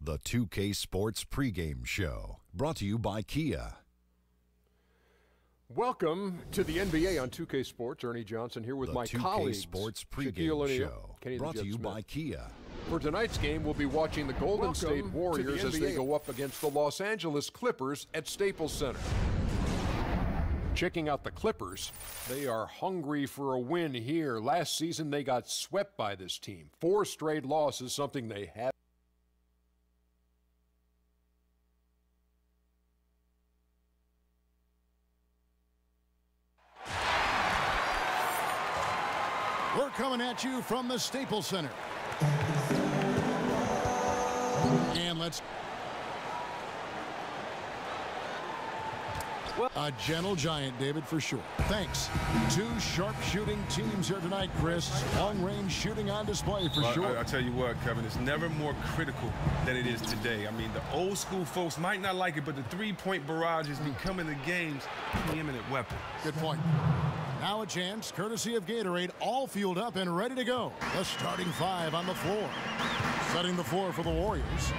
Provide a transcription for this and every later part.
The 2K Sports pregame show, brought to you by Kia. Welcome to the NBA on 2K Sports. Ernie Johnson here with my colleagues. The 2K Sports pregame show, brought to you by Kia. For tonight's game, we'll be watching the Golden State Warriors as they go up against the Los Angeles Clippers at Staples Center. Checking out the Clippers, they are hungry for a win here. Last season, they got swept by this team. 4 straight losses, something they have. We're coming at you from the Staples Center. And let's... A gentle giant, David, for sure. Thanks. 2 sharp-shooting teams here tonight, Chris. Long-range shooting on display for sure. I'll tell you what, Kevin, it's never more critical than it is today. I mean, the old-school folks might not like it, but the three-point barrage is becoming the game's preeminent weapon. Good point. Now a chance, courtesy of Gatorade, all fueled up and ready to go. The starting 5 on the floor. Setting the floor for the Warriors.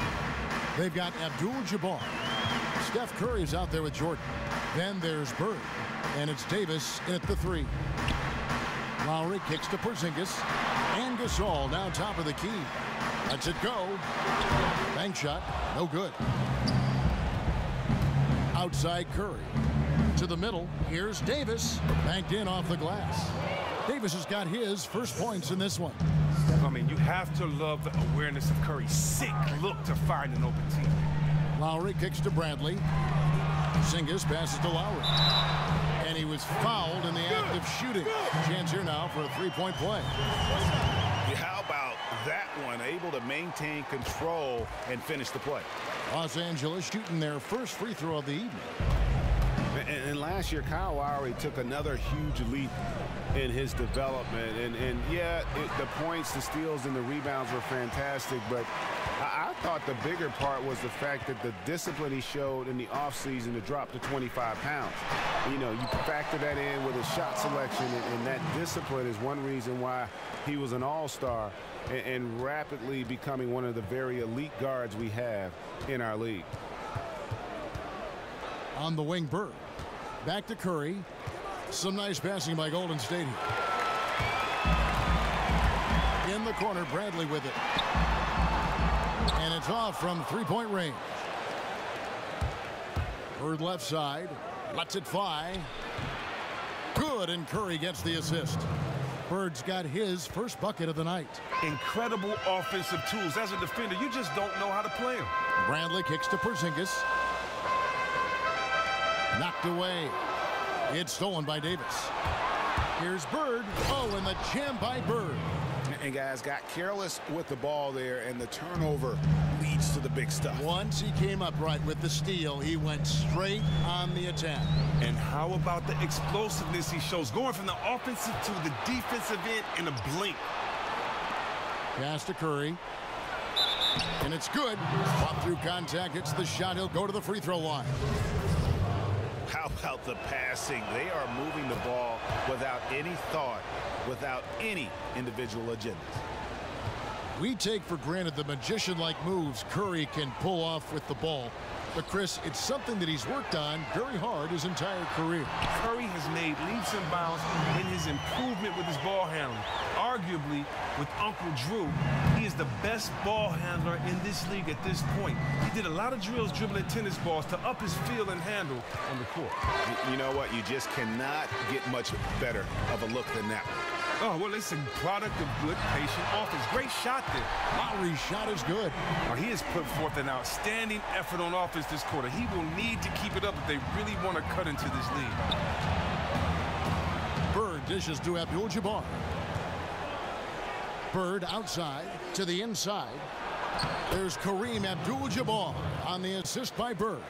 They've got Abdul-Jabbar. Steph Curry's out there with Jordan. Then there's Bird. And it's Davis in at the 3. Lowry kicks to Porzingis. And Gasol now top of the key. Lets it go. Bank shot. No good. Outside Curry. To the middle, here's Davis, banked in off the glass. Davis has got his first points in this one. I mean, you have to love the awareness of Curry's sick look to find an open teammate. Lowry kicks to Bradley. Porzingis passes to Lowry. And he was fouled in the act of shooting. Chance here now for a 3-point play. How about that one? Able to maintain control and finish the play. Los Angeles shooting their first free throw of the evening. And last year, Kyle Lowry took another huge leap in his development. And yeah, the points, the steals, and the rebounds were fantastic. But I thought the bigger part was the fact that the discipline he showed in the offseason to drop to 25 pounds. You know, you factor that in with his shot selection, and that discipline is one reason why he was an all-star and rapidly becoming one of the very elite guards we have in our league. On the wing, Bird. Back to Curry. Some nice passing by Golden State here. In the corner, Bradley with it. And it's off from 3-point range. Bird left side. Lets it fly. Good, and Curry gets the assist. Bird's got his first bucket of the night. Incredible offensive tools. As a defender, you just don't know how to play them. Bradley kicks to Porzingis. Knocked away. It's stolen by Davis. Here's Bird. Oh, and the jam by Bird. And guys got careless with the ball there, and the turnover leads to the big stuff. Once he came up right with the steal, he went straight on the attack. And how about the explosiveness he shows, going from the offensive to the defensive end in a blink. Pass to Curry. And it's good. Pop through contact, hits the shot. He'll go to the free throw line. How about the passing? They are moving the ball without any thought, without any individual agendas. We take for granted the magician-like moves Curry can pull off with the ball. But, Chris, it's something that he's worked on very hard his entire career. Curry has made leaps and bounds in his improvement with his ball handling. Arguably, with Uncle Drew, he is the best ball handler in this league at this point. He did a lot of drills dribbling tennis balls to up his feel and handle on the court. You know what? You just cannot get much better of a look than that one. Oh, well, it's a product of good, patient offense. Great shot there. Lowry's shot is good. Now, he has put forth an outstanding effort on offense this quarter. He will need to keep it up if they really want to cut into this lead. Bird dishes to Abdul-Jabbar. Bird outside to the inside. There's Kareem Abdul-Jabbar on the assist by Bird.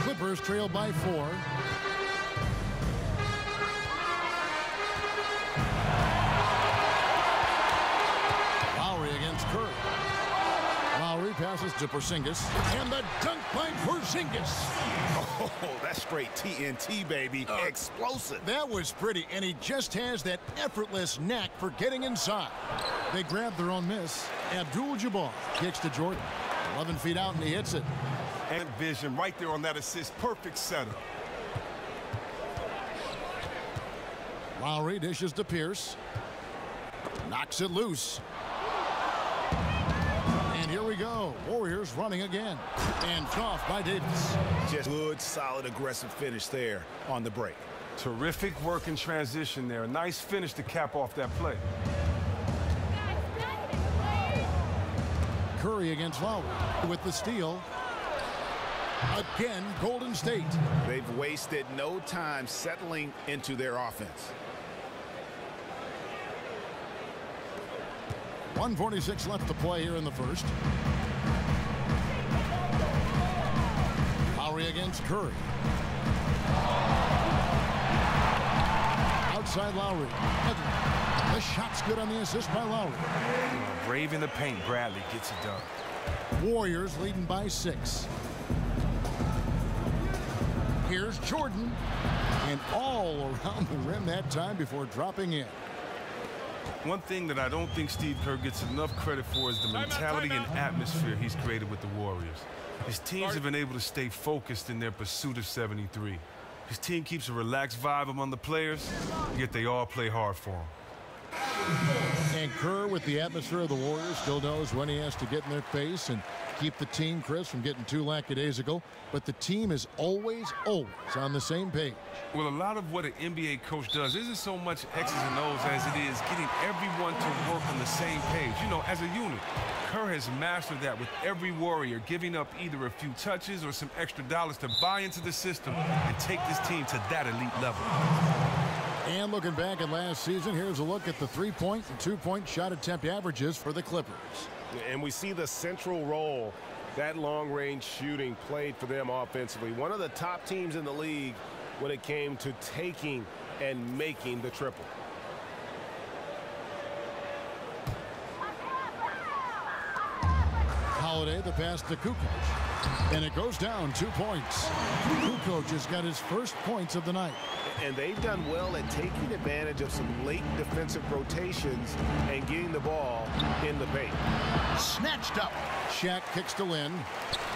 Clippers trail by 4. Curry. Lowry passes to Porzingis, and the dunk by Porzingis. Oh, that's straight TNT, baby. Explosive. That was pretty, and he just has that effortless knack for getting inside. They grab their own miss. Abdul-Jabbar kicks to Jordan. 11 feet out, and he hits it. And vision right there on that assist. Perfect setup. Lowry dishes to Pierce. Knocks it loose. And here we go. Warriors running again. And off by Davis. Just good, solid, aggressive finish there on the break. Terrific work in transition there. A nice finish to cap off that play. Curry against Lowry with the steal. Again, Golden State. They've wasted no time settling into their offense. 1:46 left to play here in the first. Lowry against Curry. Outside Lowry. The shot's good on the assist by Lowry. Brave in the paint. Bradley gets it done. Warriors leading by 6. Here's Jordan. And all around the rim that time before dropping in. One thing that I don't think Steve Kerr gets enough credit for is the mentality and atmosphere he's created with the Warriors. His teams have been able to stay focused in their pursuit of 73. His team keeps a relaxed vibe among the players, yet they all play hard for him. And Kerr, with the atmosphere of the Warriors, still knows when he has to get in their face and keep the team, Chris, from getting too lackadaisical. But the team is always on the same page. Well, a lot of what an NBA coach does isn't so much X's and O's as it is getting everyone to work on the same page. You know, as a unit, Kerr has mastered that with every Warrior giving up either a few touches or some extra dollars to buy into the system and take this team to that elite level. And looking back at last season, here's a look at the 3-point and 2-point shot attempt averages for the Clippers. And we see the central role that long-range shooting played for them offensively. One of the top teams in the league when it came to taking and making the triple. Holiday, the pass to Kukoc. And it goes down 2 points. Kukoc just got his first points of the night. And they've done well at taking advantage of some late defensive rotations and getting the ball in the paint. Snatched up. Shaq kicks to Lynn.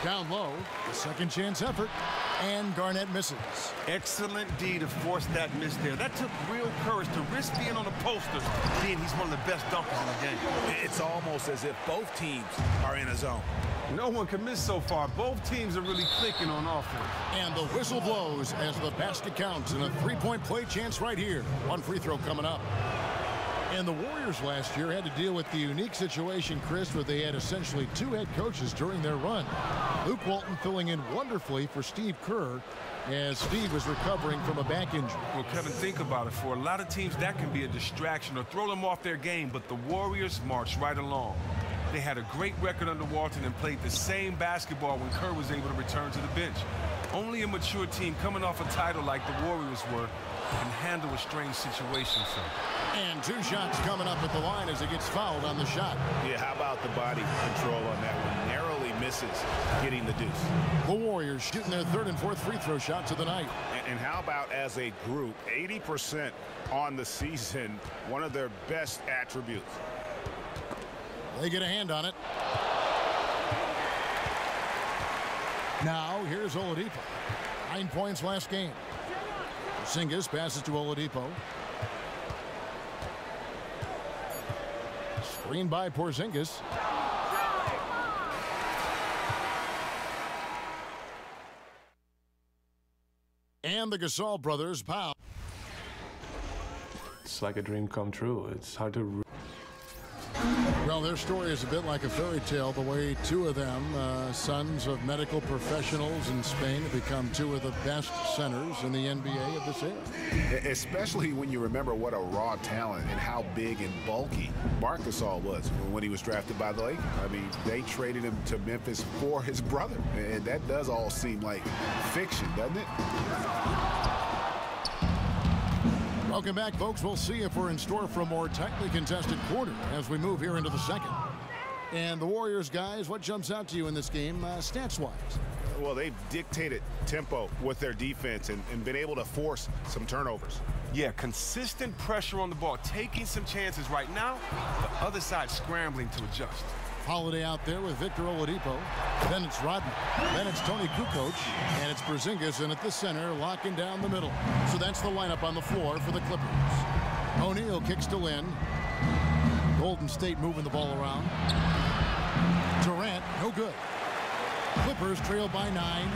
Down low. A second chance effort. And Garnett misses. Excellent D to force that miss there. That took real courage to risk being on the poster, being he's one of the best dunkers in the game. It's almost as if both teams are in a zone. No one can miss so far. Both teams are really clicking on offense. And the whistle blows as the basket counts and a 3-point play chance right here. One free throw coming up. And the Warriors last year had to deal with the unique situation, Chris, where they had essentially 2 head coaches during their run. Luke Walton filling in wonderfully for Steve Kerr as Steve was recovering from a back injury. Well, Kevin, think about it. For a lot of teams, that can be a distraction or throw them off their game, but the Warriors marched right along. They had a great record under Walton and played the same basketball when Kerr was able to return to the bench. Only a mature team coming off a title like the Warriors were can handle a strange situation, so. And 2 shots coming up at the line as he gets fouled on the shot. Yeah, how about the body control on that one? Narrowly misses getting the deuce. The Warriors shooting their 3rd and 4th free throw shots of the night. And how about as a group, 80% on the season, one of their best attributes. They get a hand on it. Now, here's Oladipo. 9 points last game. Porzingis passes to Oladipo. Screen by Porzingis. And the Gasol brothers pound. It's like a dream come true. It's hard to... Well, their story is a bit like a fairy tale, the way 2 of them, sons of medical professionals in Spain, have become 2 of the best centers in the NBA of this era. Especially when you remember what a raw talent and how big and bulky Marc Gasol was when he was drafted by the Lakers. I mean, they traded him to Memphis for his brother, and that does all seem like fiction, doesn't it? Welcome back, folks. We'll see if we're in store for a more tightly contested quarter as we move here into the second. And the Warriors, guys, what jumps out to you in this game stats-wise? Well, they've dictated tempo with their defense and been able to force some turnovers. Yeah, consistent pressure on the ball, taking some chances right now, the other side scrambling to adjust. Holiday out there with Victor Oladipo. Then it's Rodman. Then it's Tony Kukoc. And it's Porzingis in at the center, locking down the middle. So that's the lineup on the floor for the Clippers. O'Neal kicks to Lynn. Golden State moving the ball around. Durant, no good. Clippers trail by 9.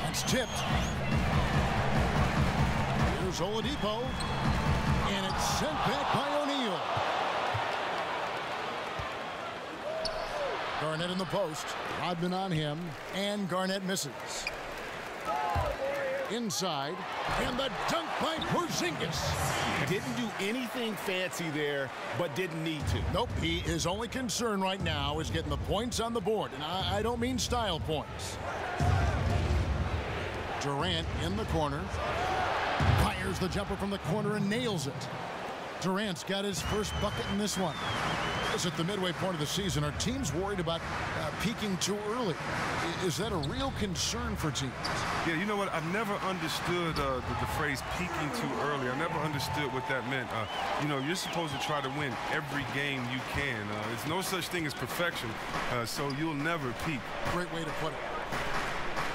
It's tipped. Here's Oladipo. And it's sent back by O'Neal. Garnett in the post. Rodman on him. And Garnett misses. Inside. And the dunk by Porzingis. Didn't do anything fancy there, but didn't need to. Nope. His only concern right now is getting the points on the board. And I don't mean style points. Durant in the corner. Fires the jumper from the corner and nails it. Durant's got his first bucket in this one. It's at the midway point of the season. Are teams worried about peaking too early? Is that a real concern for teams? Yeah, you know what? I've never understood the phrase peaking too early. I never understood what that meant. You know, you're supposed to try to win every game you can. There's no such thing as perfection, so you'll never peak. Great way to put it.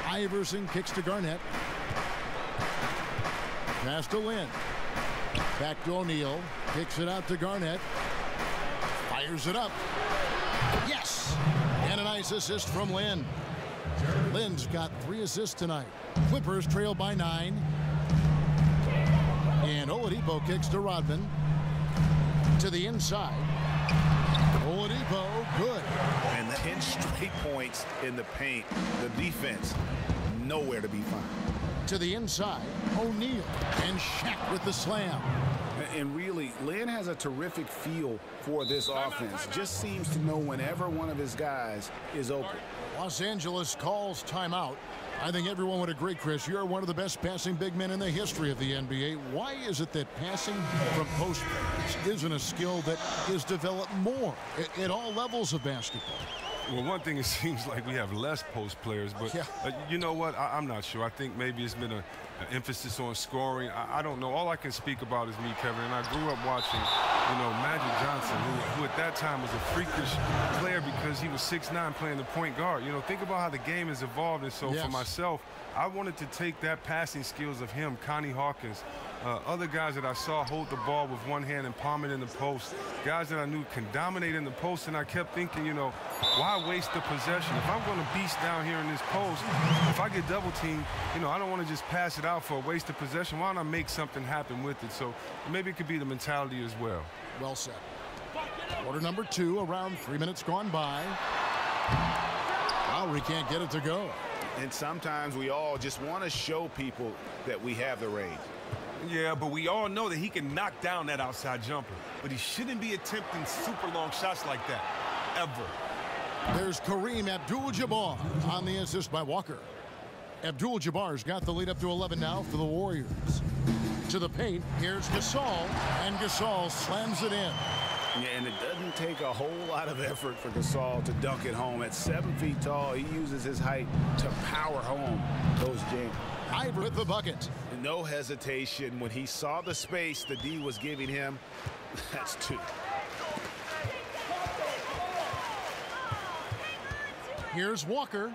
Iverson kicks to Garnett. Pass to Lynn. Back to O'Neal. Kicks it out to Garnett. Fires it up. Yes! And a nice assist from Lynn. Lynn's got 3 assists tonight. Clippers trail by 9. And Oladipo kicks to Rodman. To the inside. Oladipo, good. And 10 straight points in the paint. The defense, nowhere to be found. To the inside, O'Neal. And Shaq with the slam. And really, Lynn has a terrific feel for this offense. Just seems to know whenever one of his guys is open. Los Angeles calls timeout. I think everyone would agree, Chris, you're one of the best passing big men in the history of the NBA. Why is it that passing from post isn't a skill that is developed more at all levels of basketball? Well, one thing, it seems like we have less post players, but yeah. You know what? I'm not sure. I think maybe it's been an emphasis on scoring. I don't know. All I can speak about is me, Kevin, and I grew up watching, you know, Magic Johnson, who at that time was a freakish player because he was 6'9", playing the point guard. You know, think about how the game has evolved, and so yes. For myself, I wanted to take that passing skills of him, Connie Hawkins, other guys that I saw hold the ball with one hand and palm it in the post, guys that I knew can dominate in the post, and I kept thinking, you know, why waste the possession? If I'm going to beast down here in this post, if I get double teamed, you know, I don't want to just pass it out for a waste of possession. Why don't I make something happen with it? So maybe it could be the mentality as well. Well said. Quarter number 2, around 3 minutes gone by. Lowry can't get it to go. And sometimes we all just want to show people that we have the range. Yeah, but we all know that he can knock down that outside jumper. But he shouldn't be attempting super long shots like that, ever. There's Kareem Abdul-Jabbar on the assist by Walker. Abdul-Jabbar's got the lead up to 11 now for the Warriors. To the paint, here's Gasol, and Gasol slams it in. Yeah, and it doesn't take a whole lot of effort for Gasol to dunk it home. At 7 feet tall, he uses his height to power home those jams. Iver with the bucket. No hesitation. When he saw the space the D was giving him, that's 2. Here's Walker.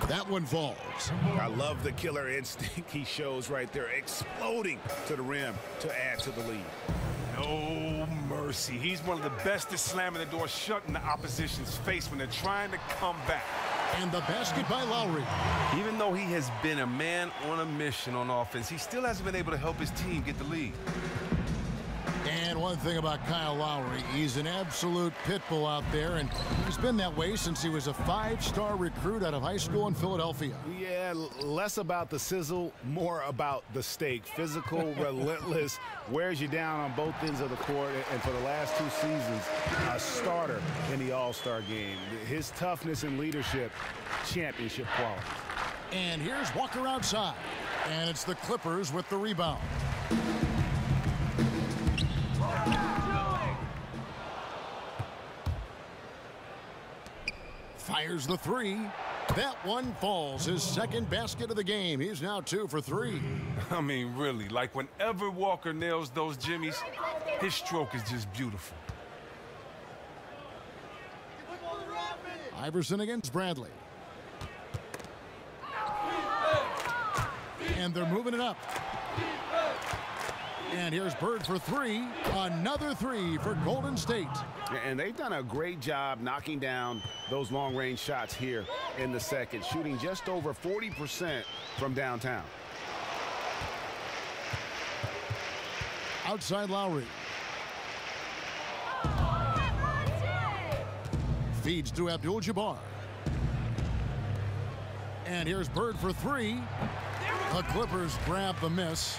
That one falls. I love the killer instinct he shows right there, exploding to the rim to add to the lead. No mercy. He's one of the best at slamming the door shut in the opposition's face when they're trying to come back. And the basket by Lowry. Even though he has been a man on a mission on offense, he still hasn't been able to help his team get the lead. And one thing about Kyle Lowry, he's an absolute pit bull out there, and he's been that way since he was a 5-star recruit out of high school in Philadelphia. Yeah, less about the sizzle, more about the steak. Physical, relentless, wears you down on both ends of the court, and for the last 2 seasons, a starter in the All-Star game. His toughness and leadership, championship quality. And here's Walker outside, and it's the Clippers with the rebound. Fires the 3. That one falls. His second basket of the game. He's now 2 for 3. I mean, really, like whenever Walker nails those jimmies, his stroke is just beautiful. Iverson against Bradley. And they're moving it up. And here's Bird for three. Another three for Golden State. And they've done a great job knocking down those long-range shots here in the second, shooting just over 40% from downtown. Outside Lowry. Feeds to Abdul-Jabbar. And here's Bird for three. The Clippers grab the miss.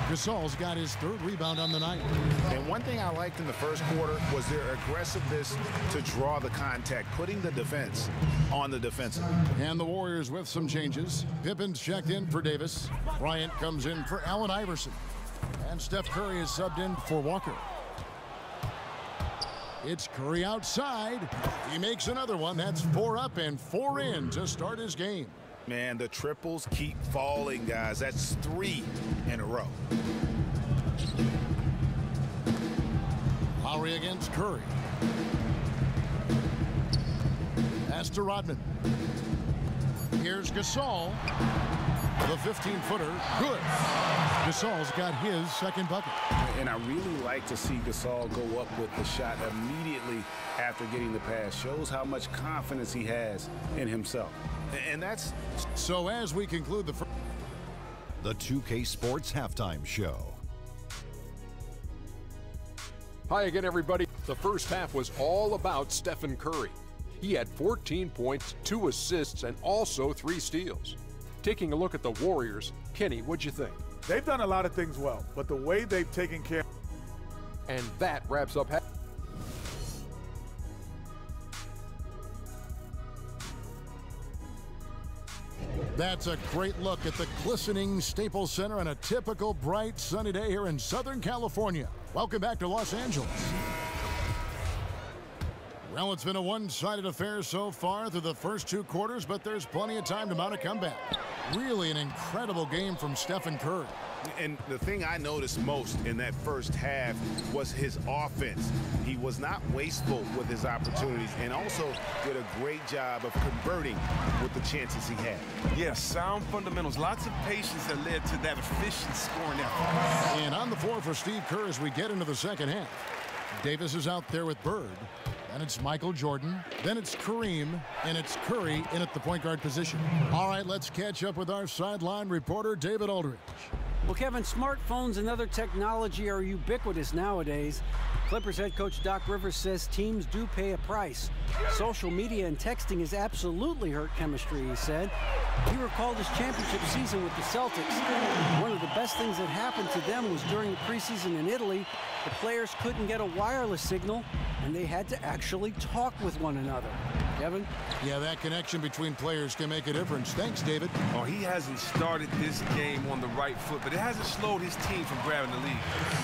Gasol's got his third rebound on the night. And one thing I liked in the first quarter was their aggressiveness to draw the contact, putting the defense on the defensive. And the Warriors with some changes. Pippen's checked in for Davis. Bryant comes in for Allen Iverson. And Steph Curry is subbed in for Walker. It's Curry outside. He makes another one. That's 4 up and 4 in to start his game. Man, the triples keep falling, guys. That's 3 in a row. Lowry against Curry. Pass to Rodman. Here's Gasol. The 15-footer, good. Gasol's got his second bucket. And I really like to see Gasol go up with the shot immediately after getting the pass. Shows how much confidence he has in himself. And that's... So as we conclude the 2K Sports Halftime Show. Hi again, everybody. The first half was all about Stephen Curry. He had 14 points, 2 assists, and also 3 steals. Taking a look at the Warriors, Kenny, what'd you think? They've done a lot of things well, but the way they've taken care... And that wraps up... That's a great look at the glistening Staples Center on a typical bright sunny day here in Southern California. Welcome back to Los Angeles. Well, it's been a one-sided affair so far through the first 2 quarters, but there's plenty of time to mount a comeback. Really an incredible game from Stephen Curry. And the thing I noticed most in that first half was his offense. He was not wasteful with his opportunities and also did a great job of converting with the chances he had. Yeah, sound fundamentals. Lots of patience that led to that efficient scoring effort. And on the floor for Steve Kerr as we get into the second half. Davis is out there with Bird. Then it's Michael Jordan. Then it's Kareem. And it's Curry in at the point guard position. All right, let's catch up with our sideline reporter, David Aldridge. Well, Kevin, smartphones and other technology are ubiquitous nowadays. Clippers head coach Doc Rivers says teams do pay a price. Social media and texting has absolutely hurt chemistry, he said. He recalled his championship season with the Celtics. One of the best things that happened to them was during the preseason in Italy. The players couldn't get a wireless signal, and they had to actually talk with one another. Kevin? Yeah, that connection between players can make a difference. Thanks, David. Oh, he hasn't started this game on the right foot, but it hasn't slowed his team from grabbing the lead.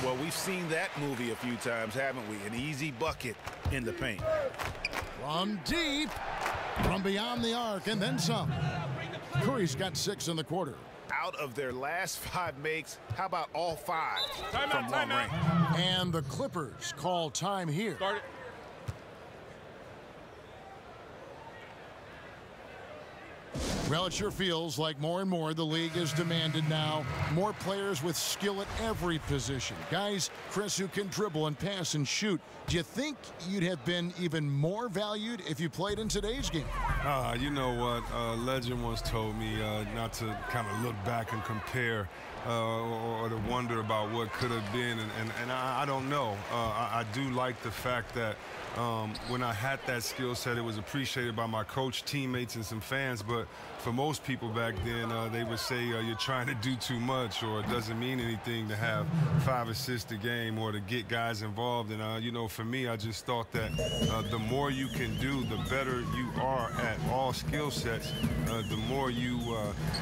Well, we've seen that movie a few times, haven't we? An easy bucket in the paint. From deep, from beyond the arc, and then some. Curry's got 6 in the quarter. Out of their last 5 makes, how about all 5 from long range? And the Clippers call time here. Start it. Well, it sure feels like more and more the league is demanded now. More players with skill at every position. Guys, Chris, who can dribble and pass and shoot. Do you think you'd have been even more valued if you played in today's game? You know what? A legend once told me not to kind of look back and compare or to wonder about what could have been. And I don't know. I do like the fact that when I had that skill set, it was appreciated by my coach, teammates, and some fans. But for most people back then, they would say you're trying to do too much, or it doesn't mean anything to have 5 assists a game or to get guys involved. And, you know, for me, I just thought that the more you can do, the better you are at all skill sets, the more you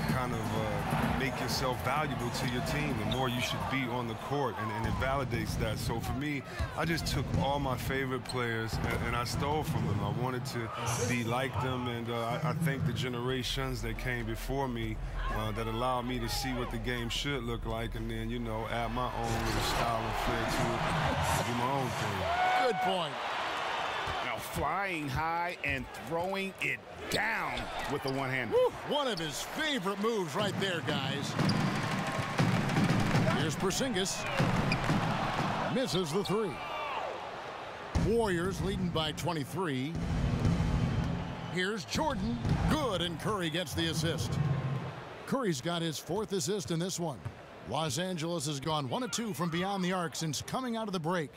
kind of make yourself valuable to your team, the more you should be on the court, and it validates that. So for me, I just took all my favorite players and I stole from them. I wanted to be like them, and I thank the generations that came before me that allowed me to see what the game should look like, and then, you know, add my own little style and flair to it, do my own thing. Good point. Now flying high and throwing it down with the one-hander. One of his favorite moves right there, guys. Here's Porzingis. Misses the three. Warriors leading by 23. Here's Jordan. Good, and Curry gets the assist. Curry's got his 4th assist in this one. Los Angeles has gone 1 of 2 from beyond the arc since coming out of the break.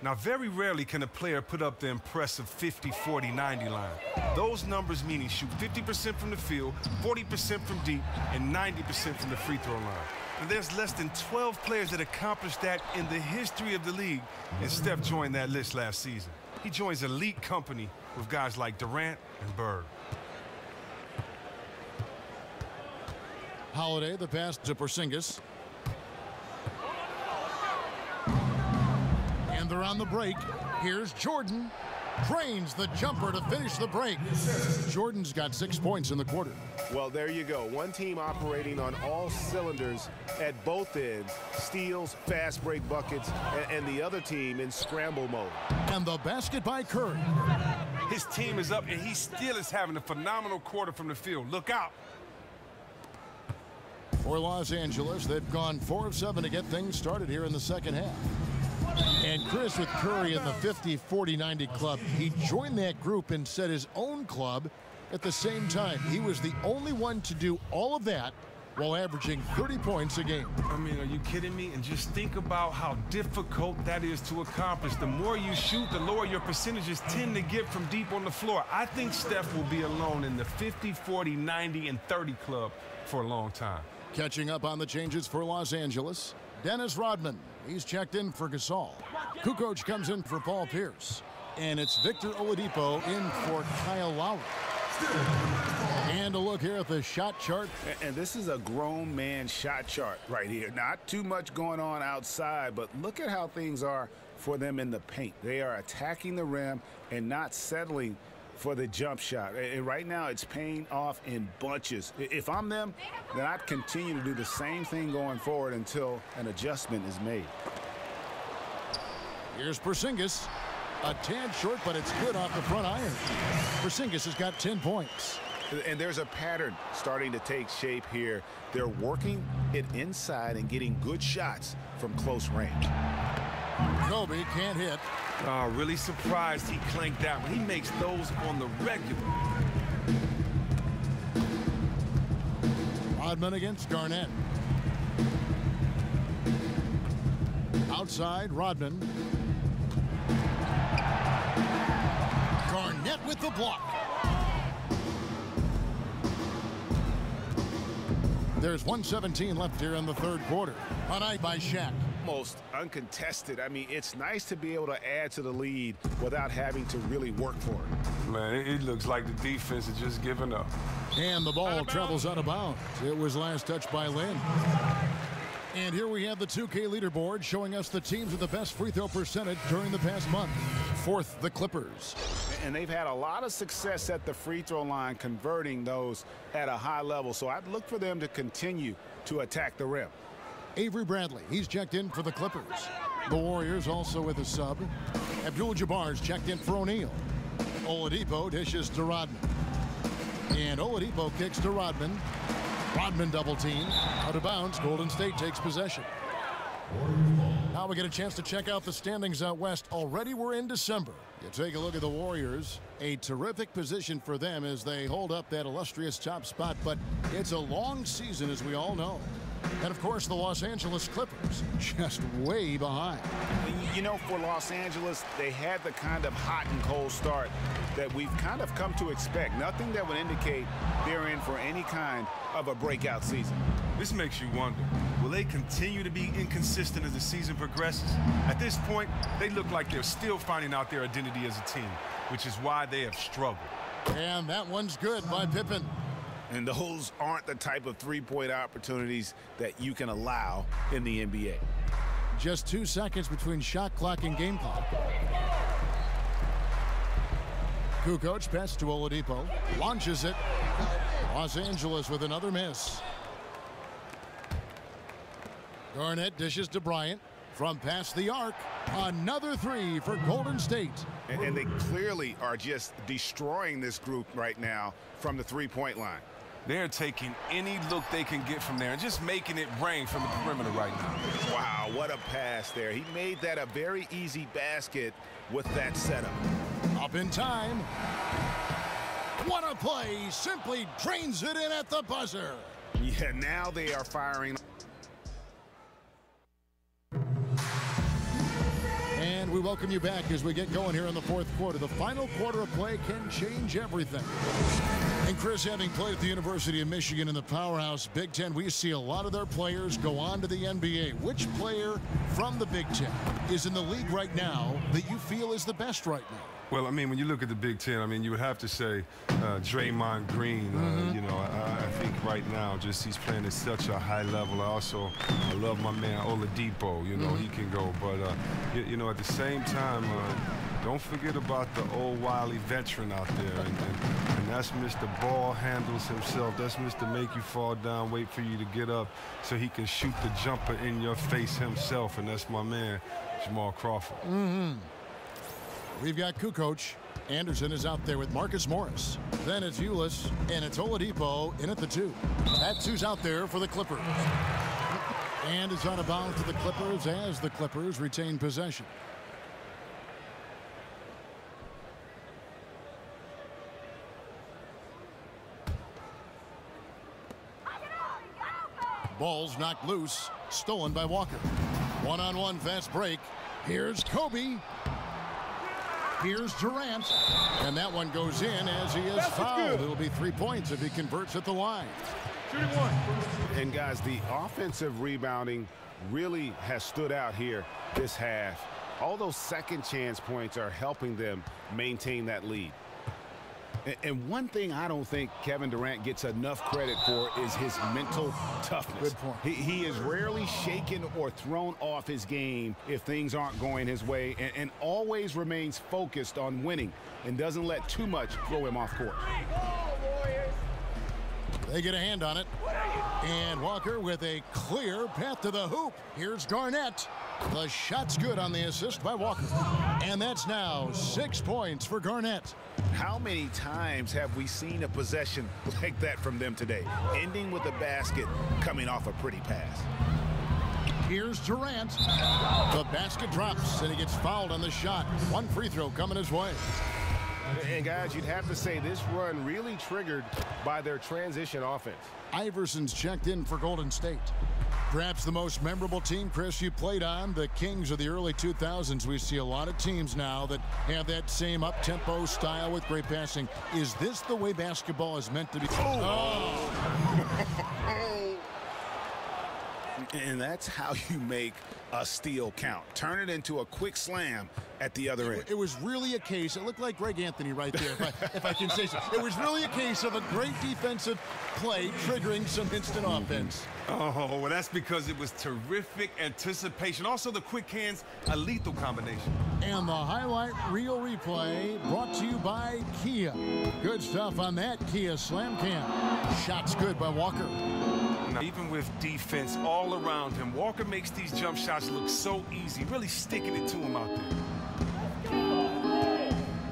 Now, very rarely can a player put up the impressive 50, 40, 90 line. Those numbers meaning shoot 50% from the field, 40% from deep, and 90% from the free throw line. And there's less than 12 players that accomplished that in the history of the league, and Steph joined that list last season. He joins elite company with guys like Durant and Bird. Holiday, the pass to Porzingis. And they're on the break. Here's Jordan. Drains the jumper to finish the break. Jordan's got 6 points in the quarter. Well, there you go. One team operating on all cylinders at both ends. Steals, fast break buckets, and the other team in scramble mode. And the basket by Curry. His team is up, and he still is having a phenomenal quarter from the field. Look out. For Los Angeles, they've gone 4 of 7 to get things started here in the second half. And Chris, with Curry in the 50, 40, 90 club, he joined that group and set his own club at the same time. He was the only one to do all of that while averaging 30 points a game. I mean, are you kidding me? And just think about how difficult that is to accomplish. The more you shoot, the lower your percentages tend to get from deep on the floor. I think Steph will be alone in the 50, 40, 90, and 30 club for a long time. Catching up on the changes for Los Angeles, Dennis Rodman. He's checked in for Gasol. Kukoc comes in for Paul Pierce. And it's Victor Oladipo in for Kyle Lowry. And a look here at the shot chart. And this is a grown man shot chart right here. Not too much going on outside, but look at how things are for them in the paint. They are attacking the rim and not settling for the jump shot. And right now, it's paying off in bunches. If I'm them, then I'd continue to do the same thing going forward until an adjustment is made. Here's Porzingis. A tad short, but it's good off the front iron. Porzingis has got 10 points. And there's a pattern starting to take shape here. They're working it inside and getting good shots from close range. Kobe can't hit. Really surprised he clanked that one. He makes those on the regular. Rodman against Garnett. Outside, Rodman. Garnett with the block. There's 1:17 left here in the third quarter. A night by Shaq. Almost uncontested. I mean, it's nice to be able to add to the lead without having to really work for it. Man, it looks like the defense is just giving up. And the ball travels out of bounds. It was last touched by Lynn. And here we have the 2K leaderboard showing us the teams with the best free throw percentage during the past month. Fourth, the Clippers. And they've had a lot of success at the free throw line, converting those at a high level. So I'd look for them to continue to attack the rim. Avery Bradley, he's checked in for the Clippers. The Warriors also with a sub. Abdul-Jabbar's checked in for O'Neal. Oladipo dishes to Rodman. And Oladipo kicks to Rodman. Rodman double team. Out of bounds, Golden State takes possession. Now we get a chance to check out the standings out west. Already we're in December. You take a look at the Warriors. A terrific position for them as they hold up that illustrious top spot, but it's a long season, as we all know. And, of course, the Los Angeles Clippers just way behind. You know, for Los Angeles, they had the kind of hot and cold start that we've kind of come to expect. Nothing that would indicate they're in for any kind of a breakout season. This makes you wonder, will they continue to be inconsistent as the season progresses? At this point, they look like they're still finding out their identity as a team, which is why they have struggled. And that one's good by Pippen. And those aren't the type of three-point opportunities that you can allow in the NBA. Just 2 seconds between shot clock and game clock. Kukoc pass to Oladipo. Launches it. Los Angeles with another miss. Garnett dishes to Bryant. From past the arc, another three for Golden State. And they clearly are just destroying this group right now from the three-point line. They're taking any look they can get from there and just making it rain from the perimeter right now. Wow, what a pass there. He made that a very easy basket with that setup. Up in time. What a play. Simply drains it in at the buzzer. Yeah, now they are firing. And we welcome you back as we get going here in the fourth quarter. The final quarter of play can change everything. And Chris, having played at the University of Michigan in the powerhouse Big Ten, we see a lot of their players go on to the NBA. Which player from the Big Ten is in the league right now that you feel is the best right now? Well, I mean, when you look at the Big Ten, I mean, you would have to say Draymond Green. You know, I think right now just he's playing at such a high level. I love my man Oladipo. You know, he can go. But, you know, at the same time, don't forget about the old wily veteran out there. And that's Mr. Ball handles himself. That's Mr. Make you fall down, wait for you to get up so he can shoot the jumper in your face himself. And that's my man, Jamal Crawford. We've got Kukoc. Anderson is out there with Marcus Morris. Then it's Ulis, and it's Oladipo in at the two. That's who's out there for the Clippers. And it's out of bounds to the Clippers as the Clippers retain possession. Ball's knocked loose, stolen by Walker. One-on-one fast break. Here's Kobe. Here's Durant. And that one goes in as he is fouled. It'll be 3 points if he converts at the line. Shooting one. And guys, the offensive rebounding really has stood out here this half. All those second chance points are helping them maintain that lead. And one thing I don't think Kevin Durant gets enough credit for is his mental toughness. Good point. He is rarely shaken or thrown off his game if things aren't going his way, and always remains focused on winning and doesn't let too much throw him off course. They get a hand on it. And Walker with a clear path to the hoop. Here's Garnett. The shot's good on the assist by Walker. And that's now 6 points for Garnett. How many times have we seen a possession like that from them today, ending with a basket coming off a pretty pass? Here's Durant. The basket drops, and he gets fouled on the shot. One free throw coming his way. And guys, you'd have to say this run really triggered by their transition offense. Iverson's checked in for Golden State. Perhaps the most memorable team, Chris, you played on, the Kings of the early 2000s. We see a lot of teams now that have that same up-tempo style with great passing. Is this the way basketball is meant to be? And that's how you make a steal count. Turn it into a quick slam at the other end. It was really a case, it looked like Greg Anthony right there, if I can say so. It was really a case of a great defensive play triggering some instant offense. Oh, well, that's because it was terrific anticipation. Also, the quick hands, a lethal combination. And the highlight reel replay brought to you by Kia. Good stuff on that Kia Slam Cam. Shots good by Walker. Now, even with defense all around him, Walker makes these jump shots look so easy, really sticking it to him out there.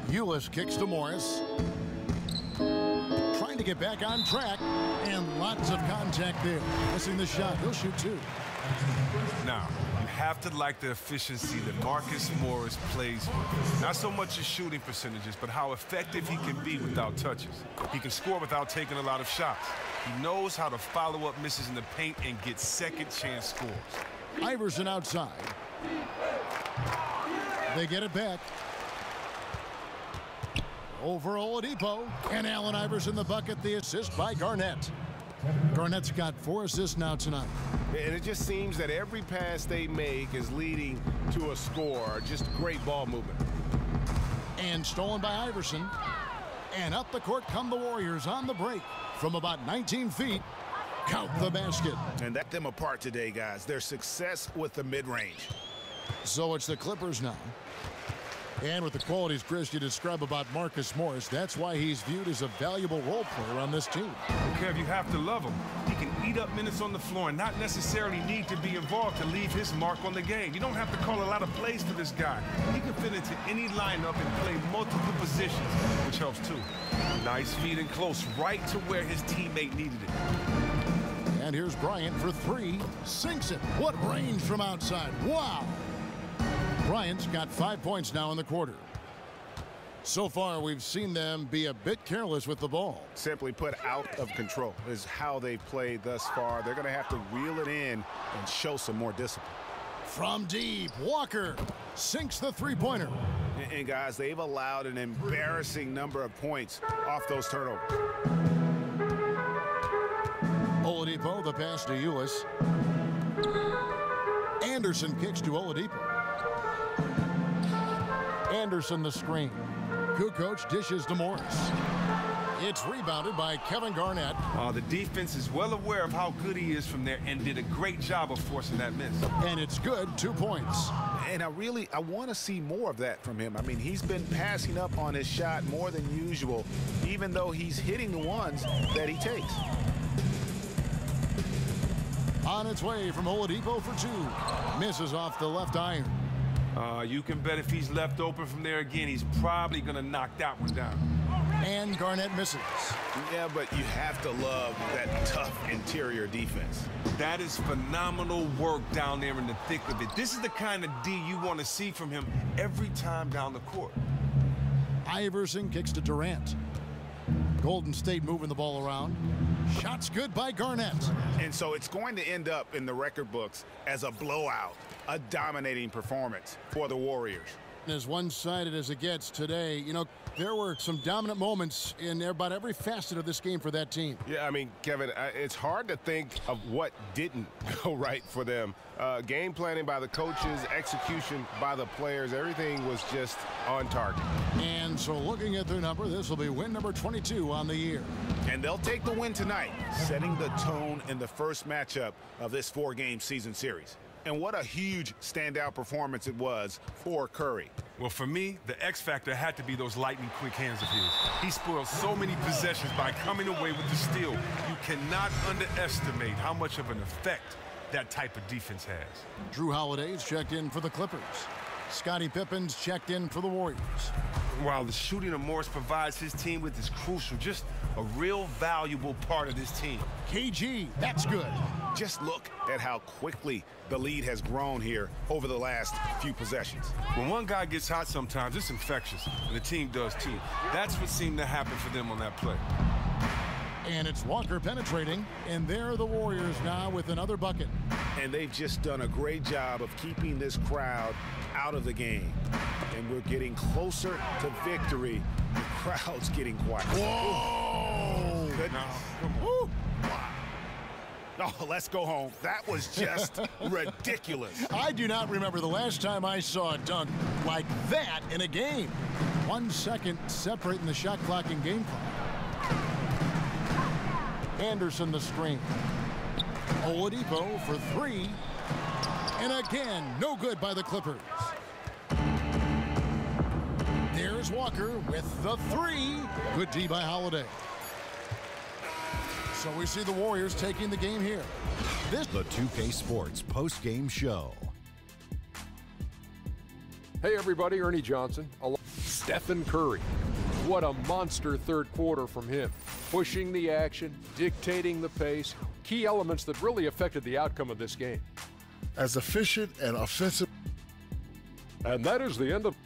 Ulis kicks to Morris. Trying to get back on track, and lots of contact there. Missing the shot. He'll shoot two. Now, you have to like the efficiency that Marcus Morris plays with. Not so much his shooting percentages, but how effective he can be without touches. He can score without taking a lot of shots. He knows how to follow up misses in the paint and get second chance scores. Iverson outside. They get it back. Over Oladipo, and Allen Iverson the bucket, the assist by Garnett. Garnett's got 4 assists now tonight. And it just seems that every pass they make is leading to a score. Just great ball movement. And stolen by Iverson. And up the court come the Warriors on the break. From about 19 feet, count the basket. And that them apart today, guys. Their success with the mid-range. So it's the Clippers now. And with the qualities, Chris, you describe about Marcus Morris, that's why he's viewed as a valuable role player on this team. Kev, you have to love him. He can eat up minutes on the floor and not necessarily need to be involved to leave his mark on the game. You don't have to call a lot of plays for this guy. He can fit into any lineup and play multiple positions, which helps too. Nice feed and close, right to where his teammate needed it. And here's Bryant for three. Sinks it. What range from outside. Wow. Bryant's got 5 points now in the quarter. So far, we've seen them be a bit careless with the ball. Simply put, out of control is how they've played thus far. They're going to have to reel it in and show some more discipline. From deep, Walker sinks the three-pointer. And guys, they've allowed an embarrassing number of points off those turnovers. Oladipo, the pass to Ulis. Anderson kicks to Oladipo. Anderson the screen. Kukoc dishes to Morris. It's rebounded by Kevin Garnett. The defense is well aware of how good he is from there and did a great job of forcing that miss. And it's good, 2 points. And I want to see more of that from him. I mean, he's been passing up on his shot more than usual, even though he's hitting the ones that he takes. On its way from Oladipo for two. Misses off the left iron. You can bet if he's left open from there again, he's probably going to knock that one down. And Garnett misses. Yeah, but you have to love that tough interior defense. That is phenomenal work down there in the thick of it. This is the kind of D you want to see from him every time down the court. Iverson kicks to Durant. Golden State moving the ball around. Shots good by Garnett. And so it's going to end up in the record books as a blowout, a dominating performance for the Warriors. As one-sided as it gets today, you know, there were some dominant moments in about every facet of this game for that team. Yeah, I mean, Kevin, it's hard to think of what didn't go right for them. Game planning by the coaches, execution by the players, everything was just on target. And so looking at their number, this will be win number 22 on the year. And they'll take the win tonight, setting the tone in the first matchup of this four-game season series. And what a huge standout performance it was for Curry. Well, for me, the X factor had to be those lightning-quick hands of his. He spoiled so many possessions by coming away with the steal. You cannot underestimate how much of an effect that type of defense has. Drew Holiday's checked in for the Clippers. Scottie Pippen's checked in for the Warriors. While the shooting of Morris provides his team with is crucial, just a real valuable part of this team. KG, that's good. Just look at how quickly the lead has grown here over the last few possessions. When one guy gets hot sometimes, it's infectious, and the team does too. That's what seemed to happen for them on that play. And it's Walker penetrating, and there are the Warriors now with another bucket. And they've just done a great job of keeping this crowd out of the game. And we're getting closer to victory. The crowd's getting quiet. Whoa! Goodness. Woo. Oh, let's go home. That was just ridiculous. I do not remember the last time I saw a dunk like that in a game. 1 second separating the shot clock and game clock. Anderson the screen. Oladipo for three. And again, no good by the Clippers. There's Walker with the three. Good D by Holiday. So we see the Warriors taking the game here. The 2K Sports post-game show. Hey everybody, Ernie Johnson. Stephen Curry. What a monster third quarter from him. Pushing the action, dictating the pace, key elements that really affected the outcome of this game. As efficient and offensive. And that is the end of